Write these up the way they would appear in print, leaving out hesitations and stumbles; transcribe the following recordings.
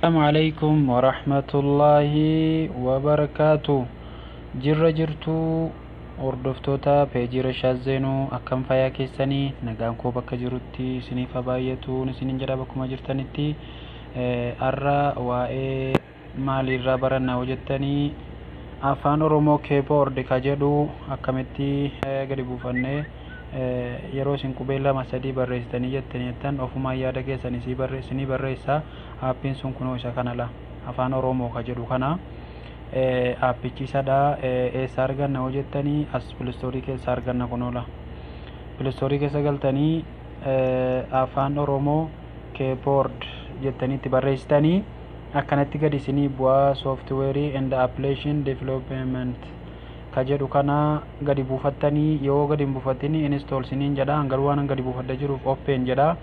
السلام عليكم ورحمة الله وبركاته. جرتو وردفتوتا بيجي رشاد زينو أكم فيا كيساني نقام كوبا كجرتي سني فبايتو نسنين جرابكم أجرتانيتي أرى وإي مالي رابرنا وجدتني أفان أورومو كيبورد كجدو أكمتي قريبو فني yeroo isin qubeellaa masadii barreessitanii jettaniittan ofumaa yaada keessan isinii barreessa. Aappiin sun kunoo isa kanala afaan oromoo ka jedhu kana aappichi isadha. Eessa arganna hoo jettanii as pilistoorii keessa arganna. Kunoola pilistoorii keessa galtanii afaan oromoo keyboard jettaniitti barreessitanii akkanatti gadi isinii bu'aa software and application development ka jedhu kana gadi buufattanii yoo gadi buufatini install siniin jedha. Garuu waan gadi buufadda jiruuf open jedha.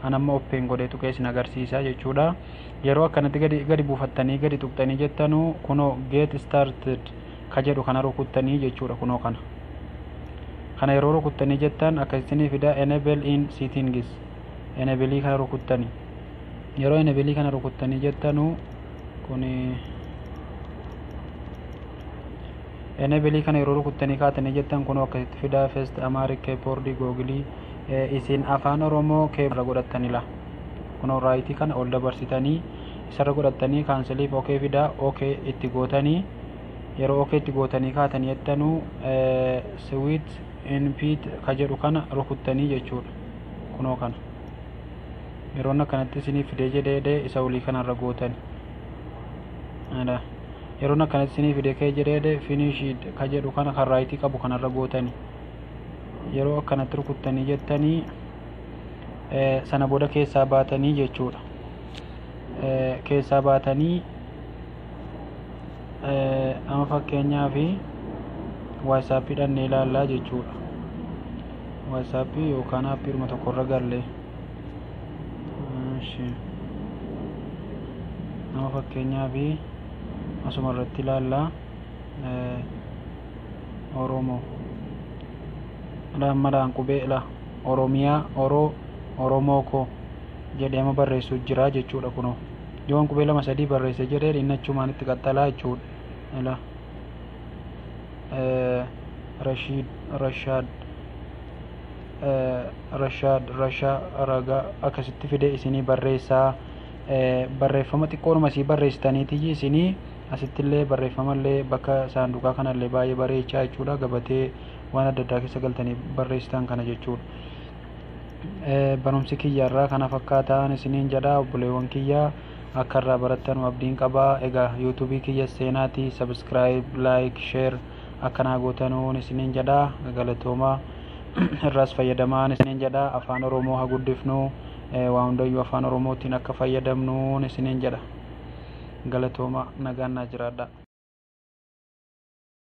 Anamma open godheetu keessin agarsiisa jechuudha. Yeroo akkanatti gadi buufattanii gadi tuqxanii jettanu kunoo get started ka jedhu kana rukuttanii jechuudha. Kunoo kana yeroo rukuttanii jettan akkasitti fida enable in settings enable kana rukuttanii. Yeroo enable kana rukuttanii jettanu kuni enable kana yeroo rukuttanii kaatanii jettan kunoo akkasitti fida first amharic keyboard google isin afaan oromoo keyboard godhattanila. Kunoo right kana ol dabarsitanii isarra godhattanii canceliif okay fida okay itti gootanii yeroo okay itti gootanii kaatanii jettanu switch input ka jedhu kana rukuttanii jechuudha. Kunoo kana yeroo akkanatti isinii fidee jedhee isa olii kanarra gootani. Yeroo akkanatti isinii fidee kee jedhee finished ka jedhu kana kan right qabu kanarra gootani. Yeroo akkanatti rukuttanii jettanii sana booda keessaa baatanii jechuudha. Keessaa baatanii amma fakkeenyaaf WhatsApp dhannee ilaallaa jechuudha. WhatsApp yookaan aappii tokkorra galle amma fakkeenyaaf asuma irratti ilaallaa oromoo madaan qubeela oromiyaa oromoo ko jedhee ama barreessu jira jechuudha. Kunoo yoon qubeela masadii barreesse jedhee innachumaan itti qaxxalaa jechuudha. Rashaad ragaa akkasitti fide isinii barreessaa. Barreeffama xiqqoonuma sii barreessitaniiti isinii asittillee barreeffamallee bakka saanduqaa kanallee baay'ee bareechaa jechuudha. Gabatee waan adda addaa keessa galtanii barreessitan kana jechuudha. Barumsi kiyyaarraa kana fakkaataan isiniin jedha. Obboleewwan kiyyaa akka irraa barattan abdiin qabaa. Egaa yuutuubii kiyya seenaatii subscribe like share akkanaa gootanuun isiniin jedha. Galatoomaa irraas fayyadamaan isiniin jedha. Afaan oromoo haa guddifnu. Waa hundayyuu afaan oromootiin akka fayyadamnuun isiniin jedha. Galatoomaa nagaan naa jiraadha.